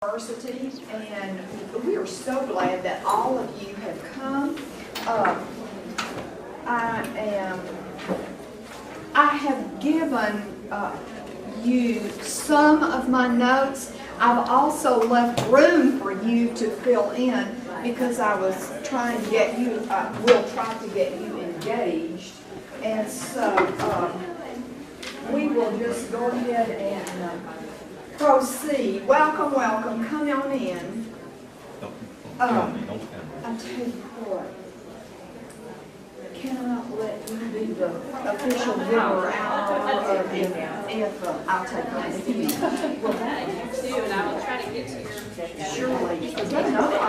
University, and we are so glad that all of you have come. I have given you some of my notes. I've also left room for you to fill in because I was trying to get you, will try to get you engaged. And so we will just go ahead and proceed. Welcome, welcome. Come on in. I'll tell you what. Cannot let you be the official giver out if I'll take that. Well, that you too, and I will try to get to your. Surely, because I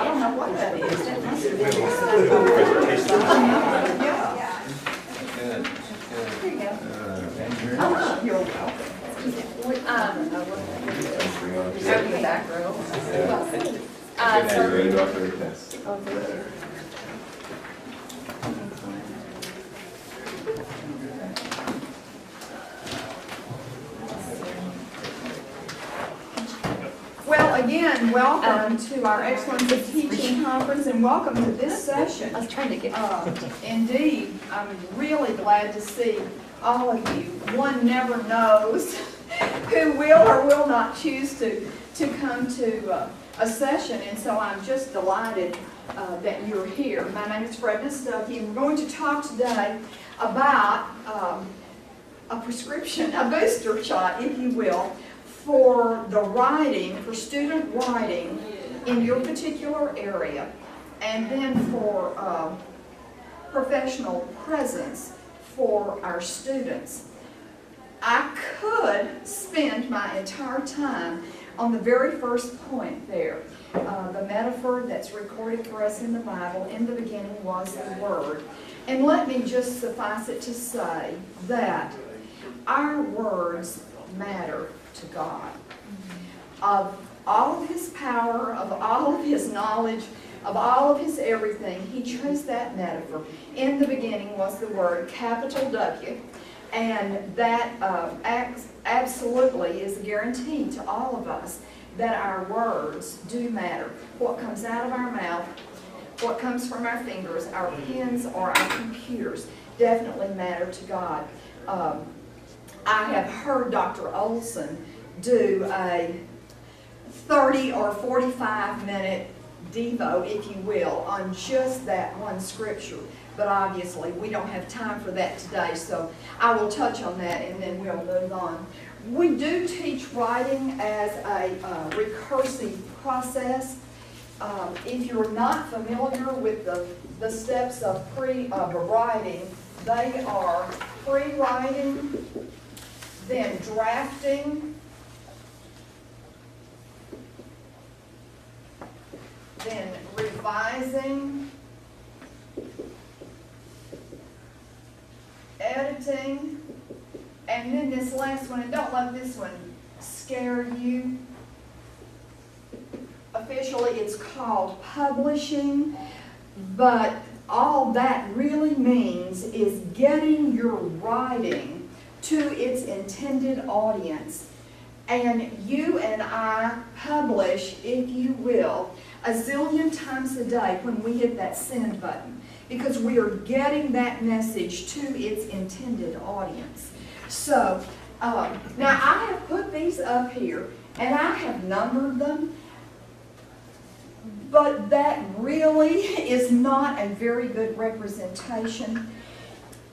don't know what that is. That must have been yeah. Good. Here you go. Oh, you're welcome. Over the back row. Well, again, welcome to our Excellence of Teaching Conference, and welcome to this session. I was trying to get. Indeed, I'm really glad to see all of you. One never knows who will or will not choose to come to a session, and so I'm just delighted that you're here. My name is Fredna Stuckey, and we're going to talk today about a prescription, a booster shot, if you will, for the writing, for student writing in your particular area, and then for professional presence for our students. I could spend my entire time on the very first point there, the metaphor that's recorded for us in the Bible. In the beginning was the Word. And let me just suffice it to say that our words matter to God. Of all of His power, of all of His knowledge, of all of His everything, He chose that metaphor. In the beginning was the Word, capital W, and that absolutely is a guarantee to all of us that our words do matter. What comes out of our mouth, what comes from our fingers, our pens or our computers definitely matter to God. I have heard Dr. Olson do a 30 or 45-minute Devo, if you will, on just that one scripture. But obviously, we don't have time for that today, so I will touch on that and then we'll move on. We do teach writing as a recursive process. If you're not familiar with the steps of writing, they are pre-writing, then drafting, then revising, editing, and then this last one, and don't let this one scare you. Officially, it's called publishing, but all that really means is getting your writing to its intended audience. And you and I publish, if you will, a zillion times a day when we hit that send button, because we are getting that message to its intended audience. So, now I have put these up here, and I have numbered them, but that really is not a very good representation.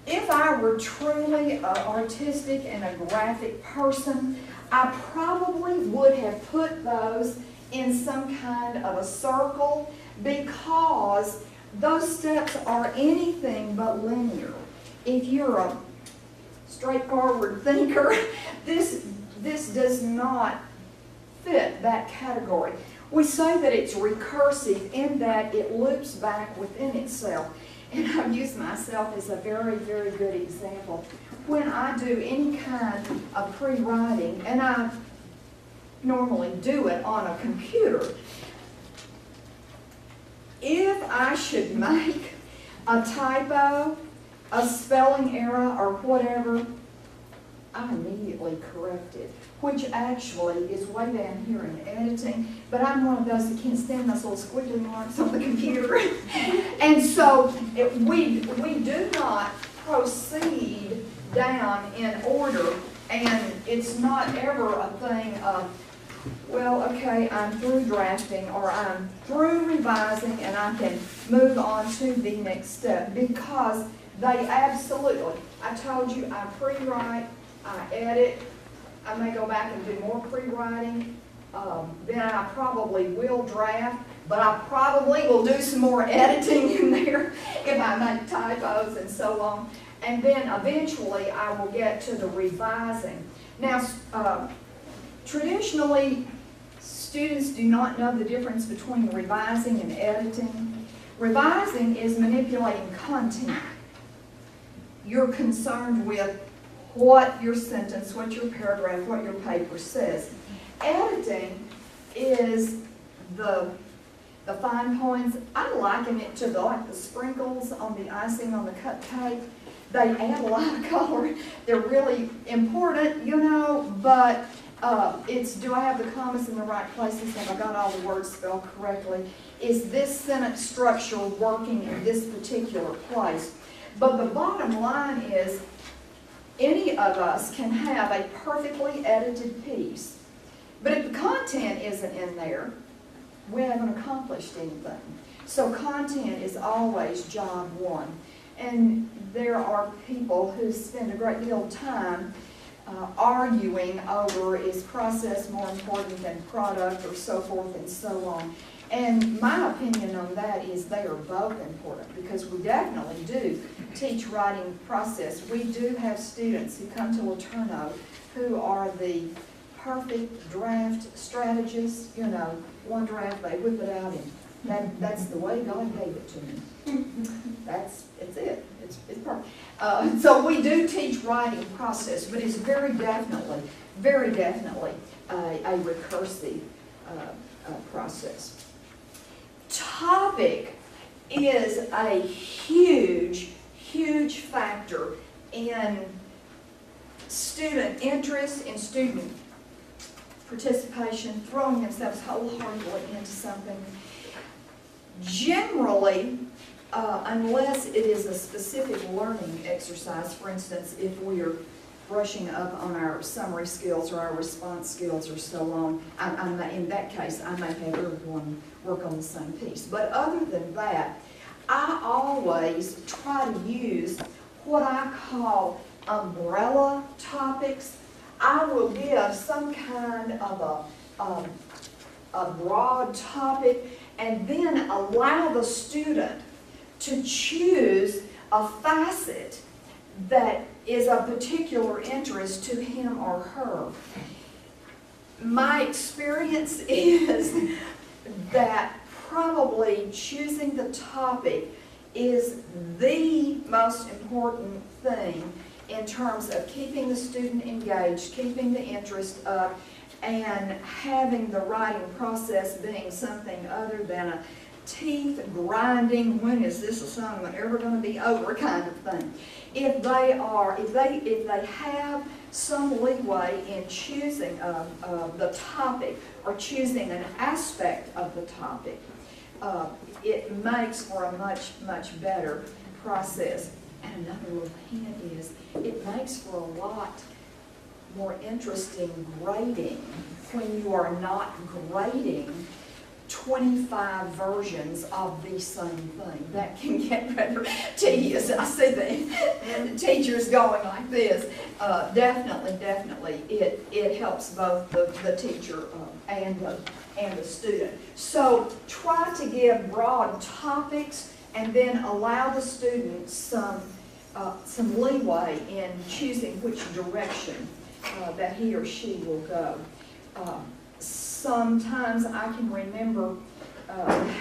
If I were truly an artistic and a graphic person, I probably would have put those in some kind of a circle, because those steps are anything but linear. If you're a straightforward thinker, this does not fit that category. We say that it's recursive in that it loops back within itself. And I've used myself as a very, very good example. When I do any kind of pre-writing, and I normally do it on a computer, if I should make a typo, a spelling error, or whatever, I immediately correct it, which actually is way down here in editing, but I'm one of those that can't stand those little squiggly marks on the computer. And so we do not proceed down in order, and it's not ever a thing of, well, okay, I'm through drafting, or I'm through revising, and I can move on to the next step, because they absolutely, I told you, I pre-write, I edit, I may go back and do more pre-writing, then I probably will draft, but I probably will do some more editing in there if I make typos and so on. And then eventually I will get to the revising. Now, traditionally, students do not know the difference between revising and editing. Revising is manipulating content. You're concerned with what your sentence, what your paragraph, what your paper says. Editing is the fine points. I liken it to like the sprinkles on the icing on the cupcake. They add a lot of color. They're really important, you know, but it's, do I have the commas in the right places? Have I got all the words spelled correctly? Is this sentence structure working in this particular place? But the bottom line is, any of us can have a perfectly edited piece, but if the content isn't in there, we haven't accomplished anything. So content is always job one. And there are people who spend a great deal of time arguing over, is process more important than product, or so forth and so on. And my opinion on that is they are both important, because we definitely do teach writing process. We do have students who come to LeTu who are the perfect draft strategists. You know, one draft, they whip it out, and that's the way God gave it to me. It's it. It's perfect. So we do teach writing process, but it's very definitely a recursive process. Topic is a huge factor in student interest, in student participation, throwing themselves wholeheartedly into something. Generally, unless it is a specific learning exercise, for instance, if we are brushing up on our summary skills or our response skills or so on, in that case, I may have everyone work on the same piece. But other than that, I always try to use what I call umbrella topics. I will give some kind of a broad topic, and then allow the student to choose a facet that is of particular interest to him or her. My experience is that probably choosing the topic is the most important thing in terms of keeping the student engaged, keeping the interest up, and having the writing process being something other than a teeth grinding, when is this assignment ever going to be over kind of thing. If they have some leeway in choosing the topic, or choosing an aspect of the topic, it makes for a much better process. And another little hint is, it makes for a lot more interesting grading when you are not grading 25 versions of the same thing. That can get rather tedious. I see the teachers going like this. Definitely, it helps both the teacher and the student. So try to give broad topics, and then allow the student some leeway in choosing which direction that he or she will go. Sometimes I can remember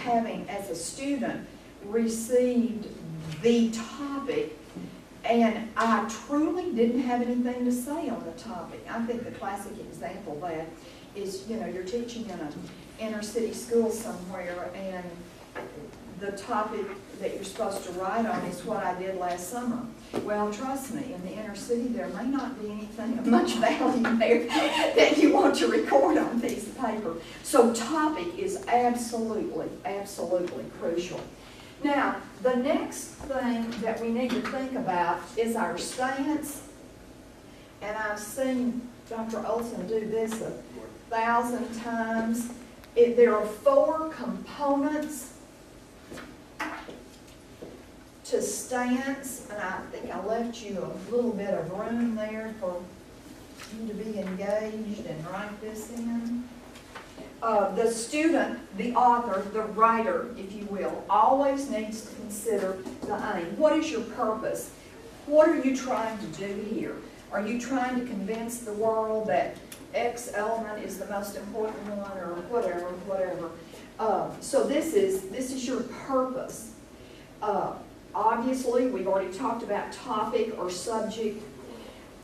having, as a student, received the topic, and I truly didn't have anything to say on the topic. I think the classic example of that is, you know, you're teaching in an inner city school somewhere, and the topic that you're supposed to write on is what I did last summer. Well, trust me, in the inner city, there may not be anything of much value there that you want to record on a piece of paper. So topic is absolutely, absolutely crucial. Now, the next thing that we need to think about is our stance. And I've seen Dr. Olson do this 1,000 times. There are 4 components to stance, and I think I left you a little bit of room there for you to be engaged and write this in. The student, the author, the writer, if you will, always needs to consider the aim. What is your purpose? What are you trying to do here? Are you trying to convince the world that X element is the most important one, or whatever? So this is your purpose. Obviously, we've already talked about topic or subject.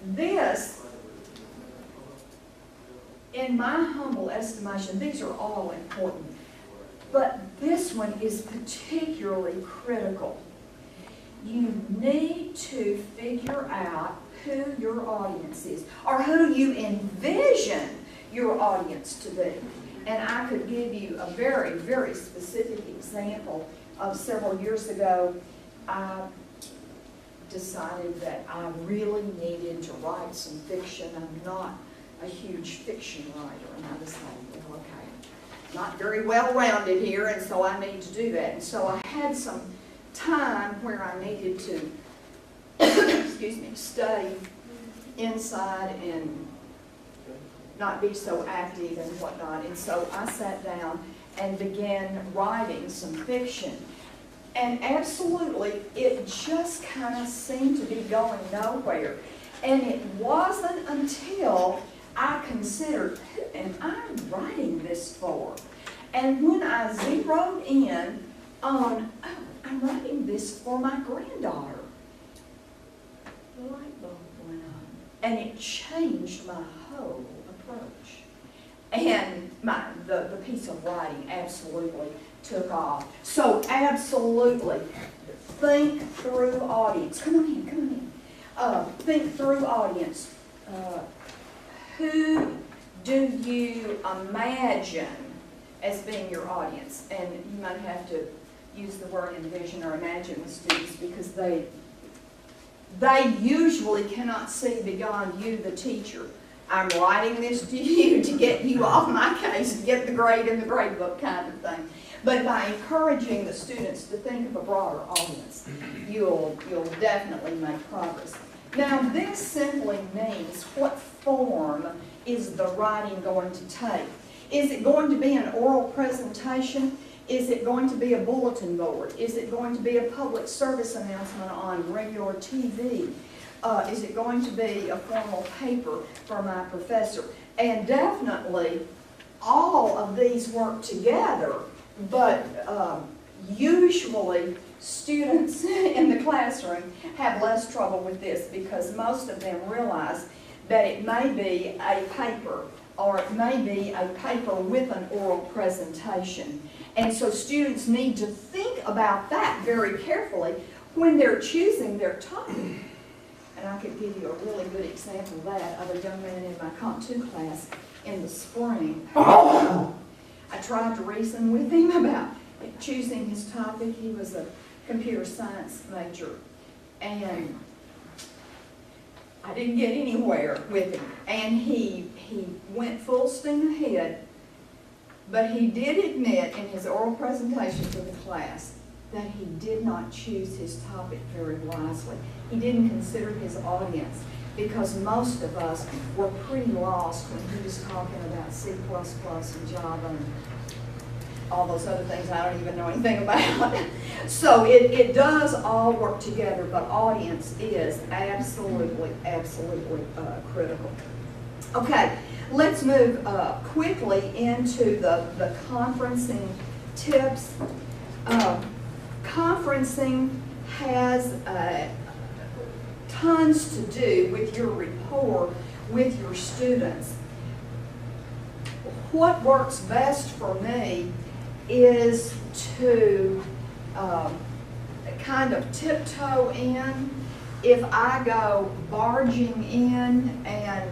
This, in my humble estimation, these are all important, but this one is particularly critical. You need to figure out who your audience is, or who you envision your audience to be. And I could give you a very, very specific example of several years ago. I decided that I really needed to write some fiction. I'm not a huge fiction writer, and I decided, well, okay, not very well-rounded here, and so I need to do that. And so I had some time where I needed to, excuse me, stay inside and not be so active and whatnot. And so I sat down and began writing some fiction. And absolutely, it just kind of seemed to be going nowhere. And it wasn't until I considered, who am I writing this for? And when I zeroed in on, oh, I'm writing this for my granddaughter, the light bulb went on. And it changed my whole approach. And the piece of writing absolutely took off. So absolutely, think through audience. Come on in. Think through audience. Who do you imagine as being your audience? And you might have to use the word envision or imagine with students, because they usually cannot see beyond you, the teacher. I'm writing this to you to get you off my case, to get the grade in the grade book kind of thing. But by encouraging the students to think of a broader audience, you'll definitely make progress. Now, this simply means, what form is the writing going to take? Is it going to be an oral presentation? Is it going to be a bulletin board? Is it going to be a public service announcement on radio or TV? Is it going to be a formal paper for my professor? And definitely, all of these work together, but usually students in the classroom have less trouble with this, because most of them realize that it may be a paper, or it may be a paper with an oral presentation. And so students need to think about that very carefully when they're choosing their topic. And I could give you a really good example of that, of a young man in my Comp 2 class in the spring. I tried to reason with him about choosing his topic. He was a computer science major, and I didn't get anywhere with him. And he went full steam ahead, but he did admit in his oral presentation to the class that he did not choose his topic very wisely. He didn't consider his audience, because most of us were pretty lost when he was talking about C++ and Java and all those other things I don't even know anything about. So it does all work together, but audience is absolutely, absolutely critical. Okay, let's move quickly into the conferencing tips. Conferencing has tons to do with your rapport with your students. What works best for me is to kind of tiptoe in, if I go barging in and,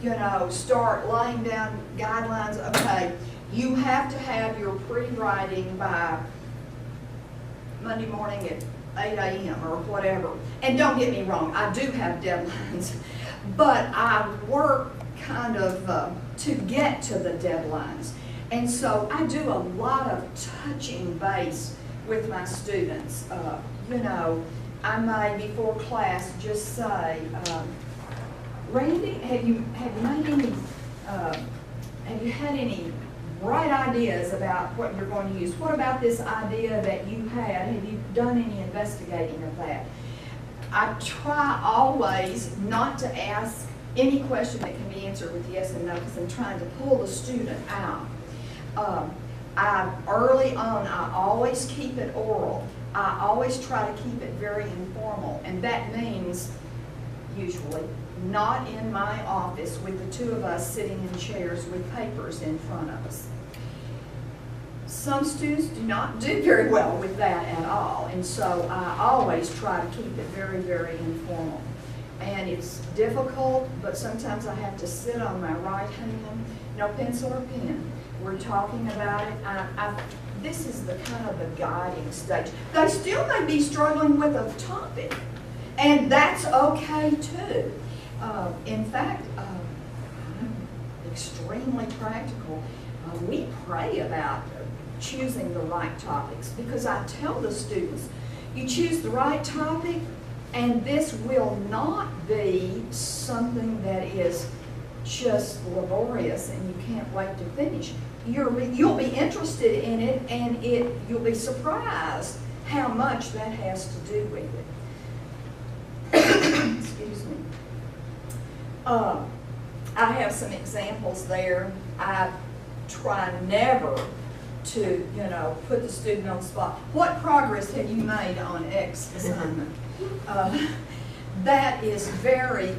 you know, start laying down guidelines, okay, you have to have your pre-writing by Monday morning at 8 a.m. or whatever. And don't get me wrong, I do have deadlines, but I work kind of to get to the deadlines. And so I do a lot of touching base with my students. You know, I may before class just say, Randy, have you made any, have you had any bright ideas about what you're going to use? What about this idea that you had? Have you done any investigating of that? I try always not to ask any question that can be answered with yes and no, because I'm trying to pull the student out. Early on, I always keep it oral. I always try to keep it very informal, and that means, usually, not in my office with the two of us sitting in chairs with papers in front of us. Some students do not do very well with that at all, and so I always try to keep it very, very informal. And it's difficult, but sometimes I have to sit on my right hand, no pencil or pen. We're talking about it. This is the kind of the guiding stage. They still may be struggling with a topic, and that's okay too. In fact, I'm extremely practical. We pray about choosing the right topics, because I tell the students, you choose the right topic, and this will not be something that is just laborious and you can't wait to finish. You'll be interested in it, and you'll be surprised how much that has to do with it. Excuse me. I have some examples there. I try never to, you know, put the student on the spot. What progress have you made on X assignment? That is very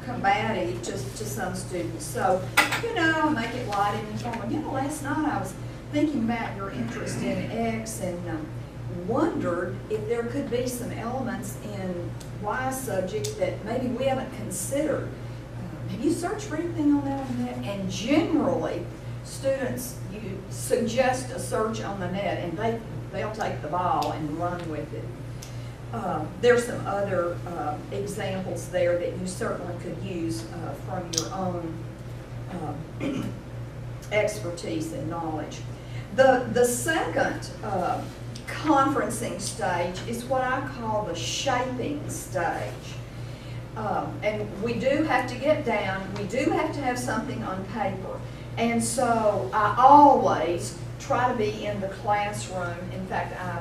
combative to some students. So, you know, make it light and informal. You know, last night I was thinking about your interest in X and wondered if there could be some elements in Y subject that maybe we haven't considered. Have you searched for anything on that on the net? And generally, students, you suggest a search on the net and they'll take the ball and run with it. There's some other examples there that you certainly could use from your own expertise and knowledge. The second conferencing stage is what I call the shaping stage. And we do have to get down, we do have to have something on paper. And so I always try to be in the classroom. In fact, I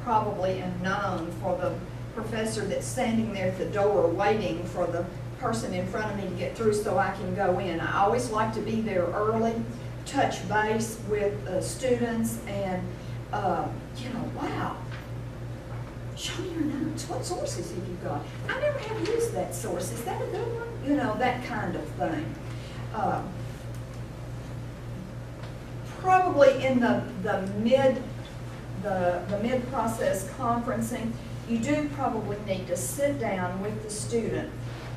probably am known for the professor that's standing there at the door waiting for the person in front of me to get through so I can go in. I always like to be there early, touch base with students, and you know, wow, show me your notes. What sources have you got? I never have used that source. Is that a good one? You know, that kind of thing. Probably in the mid-process conferencing, you do probably need to sit down with the student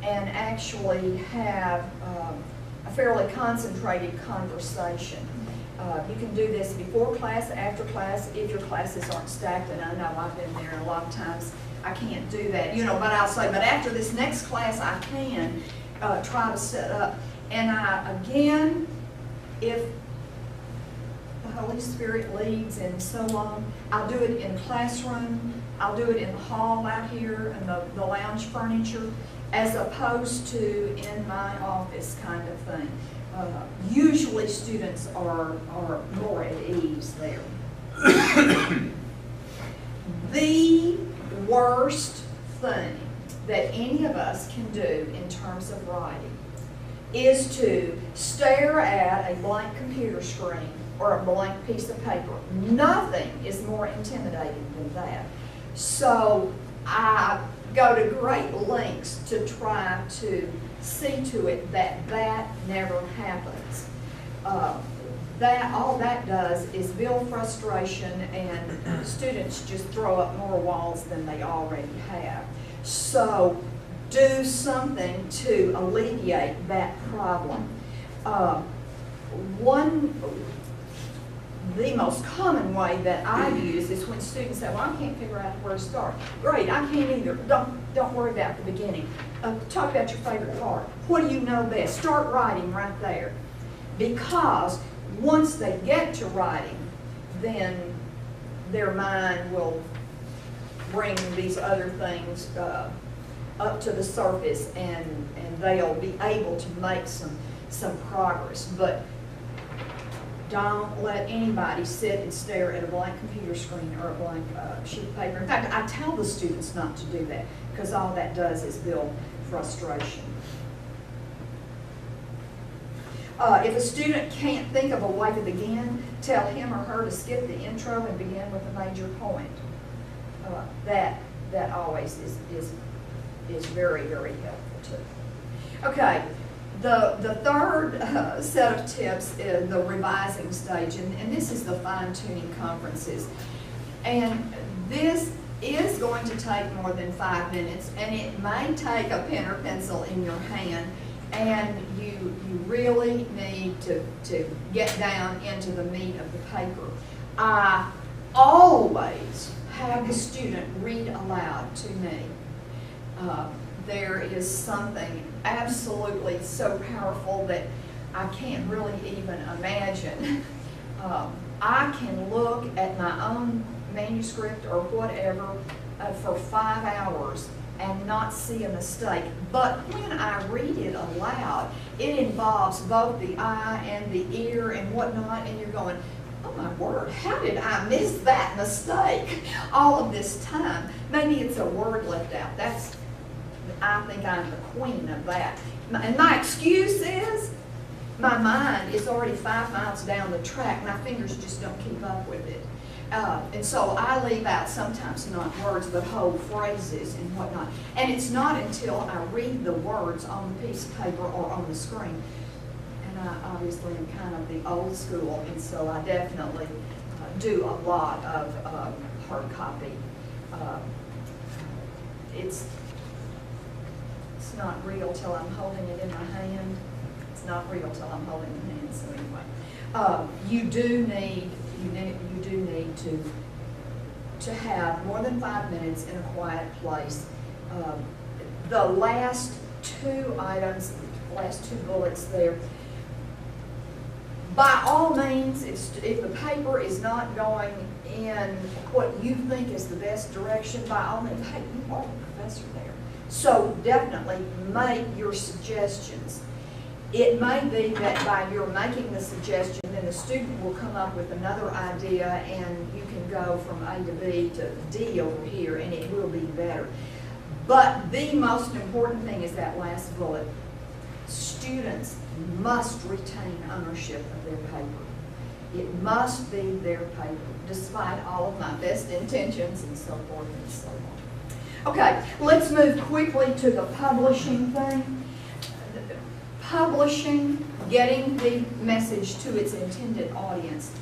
and actually have a fairly concentrated conversation. You can do this before class, after class, if your classes aren't stacked, and I know I've been there a lot of times. I can't do that, you know, but I'll say, but after this next class I can try to set up. And again, if the Holy Spirit leads and so on, I'll do it in the classroom, I'll do it in the hall out here and the lounge furniture, as opposed to in my office kind of thing. Usually students are more at ease there. The worst thing that any of us can do in terms of writing is to stare at a blank computer screen or a blank piece of paper. Nothing is more intimidating than that. So I go to great lengths to try to see to it that that never happens. all that does is build frustration, and students just throw up more walls than they already have. So do something to alleviate that problem. The most common way that I use is when students say, well, I can't figure out where to start. Great, I can't either. Don't worry about the beginning. Talk about your favorite part. What do you know best? Start writing right there. Because once they get to writing, then their mind will bring these other things up to the surface, and they'll be able to make some progress. But don't let anybody sit and stare at a blank computer screen or a blank sheet of paper. In fact, I tell the students not to do that, because all that does is build frustration. If a student can't think of a way to begin, tell him or her to skip the intro and begin with a major point. That always is very, very helpful too. Okay. The third set of tips is the revising stage, and this is the fine-tuning conferences. And this is going to take more than 5 minutes, and it may take a pen or pencil in your hand, and you really need to get down into the meat of the paper. I always have the student read aloud to me. There is something absolutely so powerful that I can't really even imagine. I can look at my own manuscript or whatever for 5 hours and not see a mistake. But when I read it aloud, it involves both the eye and the ear and whatnot, and you're going, oh my word, how did I miss that mistake all of this time? Maybe it's a word left out. I think I'm the queen of that. And my excuse is, my mind is already 5 miles down the track. My fingers just don't keep up with it. And so I leave out sometimes not words, but whole phrases and whatnot. And it's not until I read the words on the piece of paper or on the screen. And I obviously am kind of the old school, and so I definitely do a lot of hard copy. It's not real till I'm holding it in my hand. It's not real till I'm holding the hand. So anyway, you do need to have more than 5 minutes in a quiet place. The last 2 items, last 2 bullets there. By all means, if the paper is not going in what you think is the best direction, by all means, hey, you are the professor there. So definitely make your suggestions. It may be that by your making the suggestion, then the student will come up with another idea, and you can go from A to B to D over here, and it will be better. But the most important thing is that last bullet. Students must retain ownership of their paper. It must be their paper, despite all of my best intentions and so forth and so on. Okay, let's move quickly to the publishing thing. Publishing, getting the message to its intended audience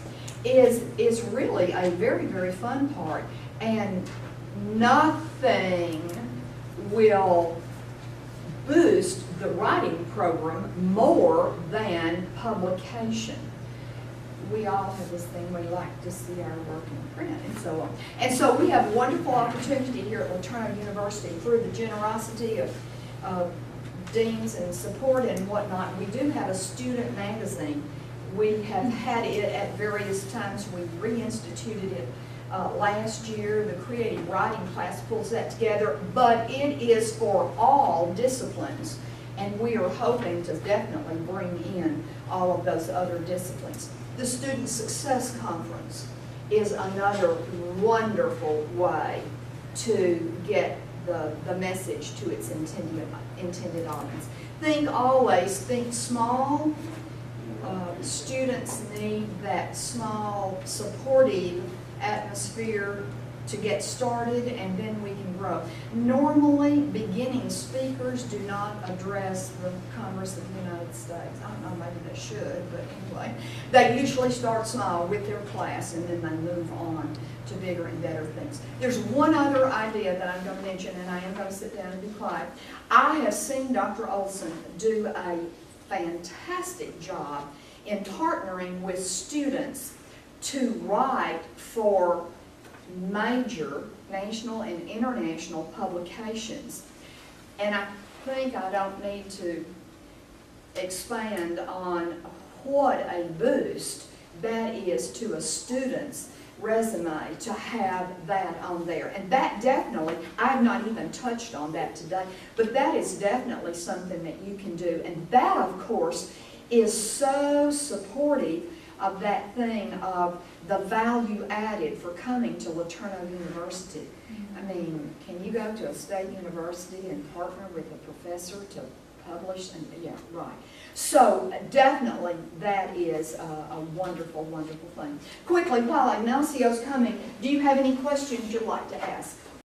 is really a very, very fun part, and nothing will boost the writing program more than publication. We all have this thing, we like to see our work in print and so on. And so we have a wonderful opportunity here at LeTu University through the generosity of deans and support and whatnot. We do have a student magazine. We have had it at various times. We reinstituted it last year. The creative writing class pulls that together, but it is for all disciplines, and we are hoping to definitely bring in all of those other disciplines. The Student Success Conference is another wonderful way to get the message to its intended audience. Always think small. Students need that small, supportive atmosphere to get started, and then we can grow. Normally, beginning speakers do not address the Congress of the United States. I don't know, maybe they should, but anyway. They usually start small with their class, and then they move on to bigger and better things. There's one other idea that I'm going to mention, and I am going to sit down and be quiet. I have seen Dr. Olson do a fantastic job in partnering with students to write for major national and international publications. And I think I don't need to expand on what a boost that is to a student's resume to have that on there. And that definitely, I have not even touched on that today, but that is definitely something that you can do. And that, of course, is so supportive of that thing of the value added for coming to LeTourneau University. I mean, can you go to a state university and partner with a professor to publish? And yeah, right. So definitely that is a wonderful, wonderful thing. Quickly, while Ignacio's coming, do you have any questions you'd like to ask?